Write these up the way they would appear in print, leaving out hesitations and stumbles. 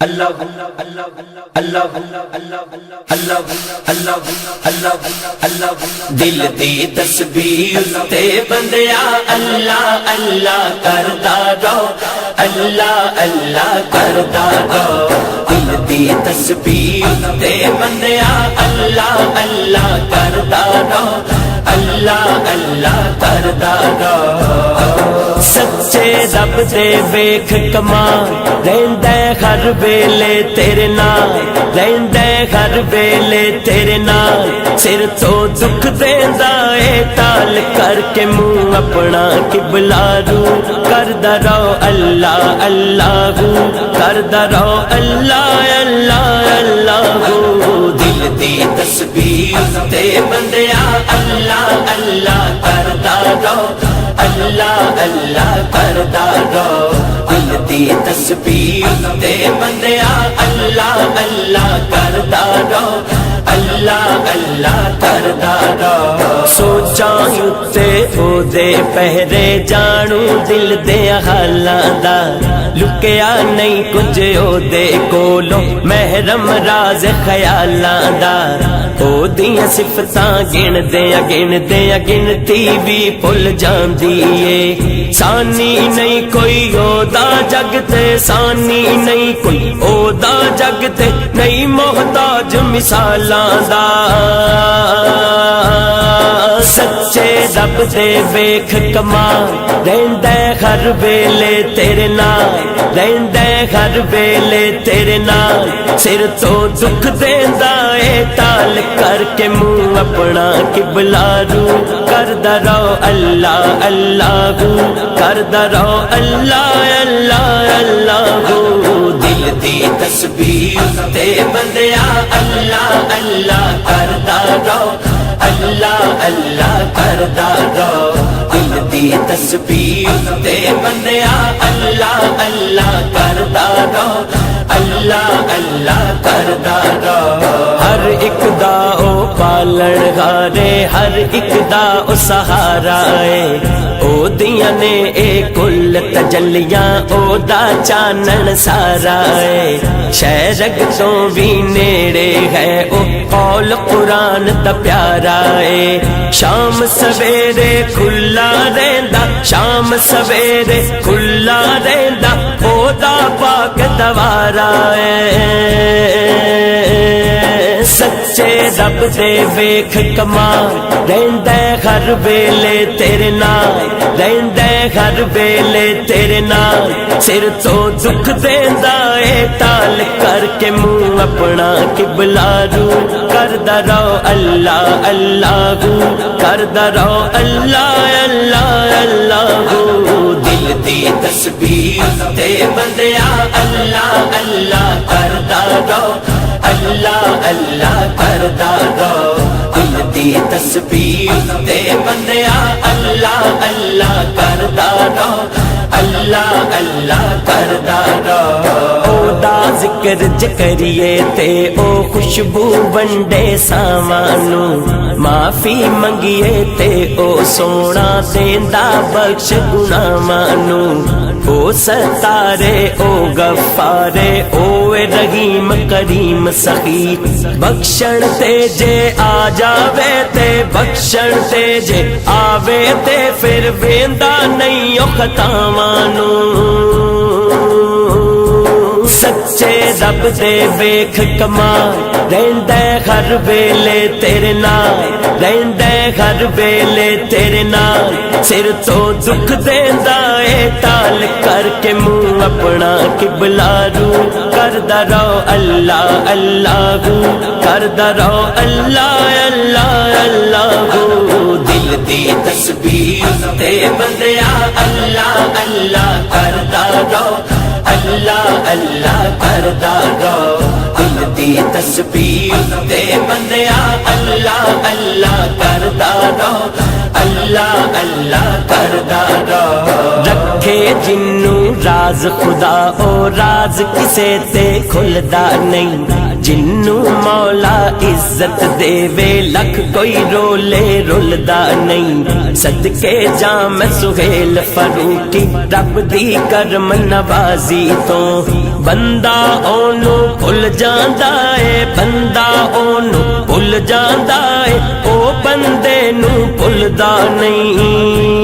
اللہ اللہ اللہ اللہ اللہ اللہ اللہ دل دی تسبیح تے بندیا اللہ اللہ کردا رہو اللہ اللہ کردا رہو دل دی تسبیح تے بندیا اللہ اللہ کردا رہو اللہ اللہ کردا رہو سچے رب دے ویکھ کمال رہندا ہر ویلے تیرے نال رہندا ہر ویلے تیرے نال سر تو دکھ دیندا اے ٹال کر کے منہ اپنا قبلہ رو کردا رہو اللہ اللہ کردا رہو اللہ اللہ اللہ دل دی تسبیح تے بندیا اللہ اللہ کردا رہو اللہ اللہ کردا رہو دل دی تسبیح تے بندیا اللہ اللہ کردا رہو اللہ اللہ کردا رہو سوچاں تے او دے پہرے جانو دل دے حالاں دا لکیا نہیں کچھ او دے کولوں محرم راز خیالاں دا او دیاں صفتاں گن دیاں گنتی بھی بھل جاندی اے ثانی نہیں کوئی او دا جگ تے ثانی نہیں کوئی او دا جگ تے نہیں محتاج مثالاں دا سچے رب دے ویکھ کمال رہندا ہر ویلے تیرے نال رہندا ہر ویلے تیرے نال سر تو دکھ دیندا اے ٹال کر کے منہ اپنا قبلہ رو کردا رہو اللہ اللہ کردا رہو اللہ اللہ اللہ دل دی تسبیح تے بندیا اللہ اللہ کردا رہو اللہ اللہ کردا رہو دل دی تسبیح تے بندیا اللہ اللہ کردا رہو اللہ اللہ کردا رہو ہر ایک دا او پالن ہارے ہر ایک دا او سہارا اے او دیاں نے اے کل تجلیاں او دا چانن سارا اے شہرگ تو بھی نیڑے ہے او قول قرآن دا پیارا اے شام سویرے کھلا رہندا شام سویرے کھلا رہندا او دا پاک دوارا اے سچے رب دے ویکھ کمال رہندا ہر ویلے تیرے نال رہندا ہر ویلے تیرے نال سر تو دکھ دیندا اے ٹال کر کے منہ اپنا قبلہ رو کردا رہو اللہ اللہ کردا رہو اللہ اللہ اللہ دل دی تسبیح تے بندیا اللہ اللہ کردا رہو اللہ اللہ کردا رہو دل دی تسبیح تے بندیا اللہ اللہ کردا رہو اللہ اللہ کردا رہو او دا ذکر کریے تے او خوشبو ونڈے سامانو معافی منگیے تے او سونا دیندا بخش گناہاں او ستارے او غفارے او رحیم کریم سخی بخشن تے جے آ جاوے تے بخشن تے جے آوے تے پھر ویندا نہیں او خطاواں نو سچے رب دے ویکھ کمال رہندا ہر ویلے تیرے نال رہندا ہر ویلے تیرے نال سر تو دکھ دیندا اے ٹال کر کے منہ اپنا قبلہ رو کردا رہو اللہ اللہ کردا رہو اللہ اللہ اللہ دل دی تسبیح تے بندیا اللہ اللہ کردا رہو اللہ اللہ کردا رہو دل دی تسبیح تے بندیا اللہ اللہ کردا رہو اللہ اللہ کردا رہو رکھے جنوں راز خدا او راز کسے تے کھلدا نہیں جنوں مولا عزت دے وے لکھ کوئی رولے رولدا نہیں صدقے جاں میں سہیل فاروقی رب دی کرم نوازی تو بندہ اونوں بھل جاندا اے بندہ اونوں بھل جاندا اے او بندے نوں بھلدا نہیں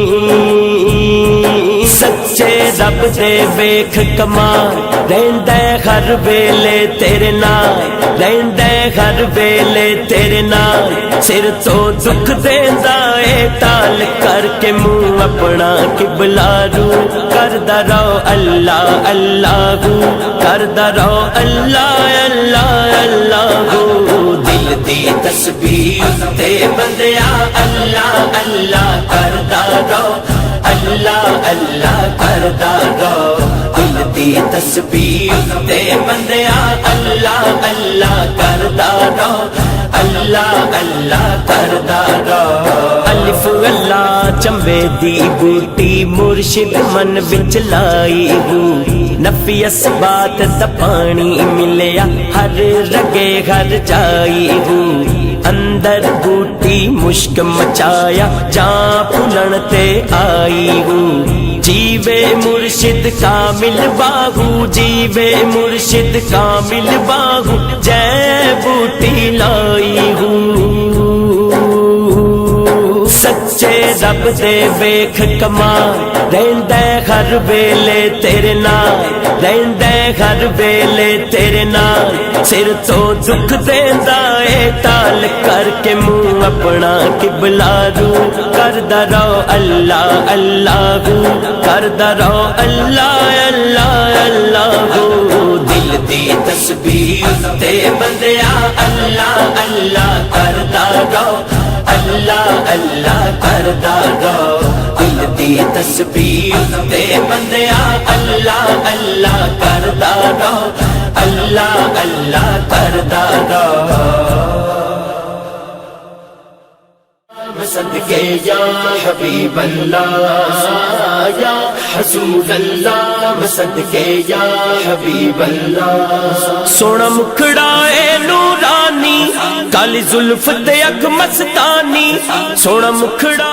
سچے رب دے ویکھ کمال رہندا ہر ویلے تیرے نال رہندا ہر ویلے تیرے نال سر تو دکھ دیندا اے ٹال کر کے منہ اپنا قبلہ رو کردا رہو اللہ اللہ کردا رہو اللہ اللہ اللہ دل دی تسبیح تے بندیا اللہ اللہ کردا رہو اللہ اللہ کردا رہو دل دی تسبیح تے بندیا اللہ اللہ کردا رہو اللہ اللہ کردا رہو الف اللہ چمبے دی بوٹی مرشد من وچ لائی ہو نفی اسبات دا پانی ملیا ہر رگے ہر جائی ہو اندر بوٹی مشک مچایا جاں پھلن تے آئی ہوں جیوے مرشد کامل باہو جیوے مرشد کامل باہو جے بوٹی لائی ہوں سچے رب دے ویکھ کمال رہندا ہر ویلے تیرے نال رہندا ہر ویلے تیرے نال سر تو دکھ دیندا اے ٹال کر کے منہ اپنا قبلہ رو کردا رہو اللہ اللہ کردا رہو اللہ اللہ اللہ دل دی تسبیح تے بندیا اللہ اللہ کردا رہو اللہ اللہ کردا رہو دل دی تسبیح تے بندیا اللہ اللہ کردا رہو اللہ اللہ کردا رہو صدقے یا حبیب اللہ یا حسود اللہ صدقے یا حبیب اللہ سونا مکھڑا اے نورانی کالی زلف تے اکھ مستانی سونا مکھڑا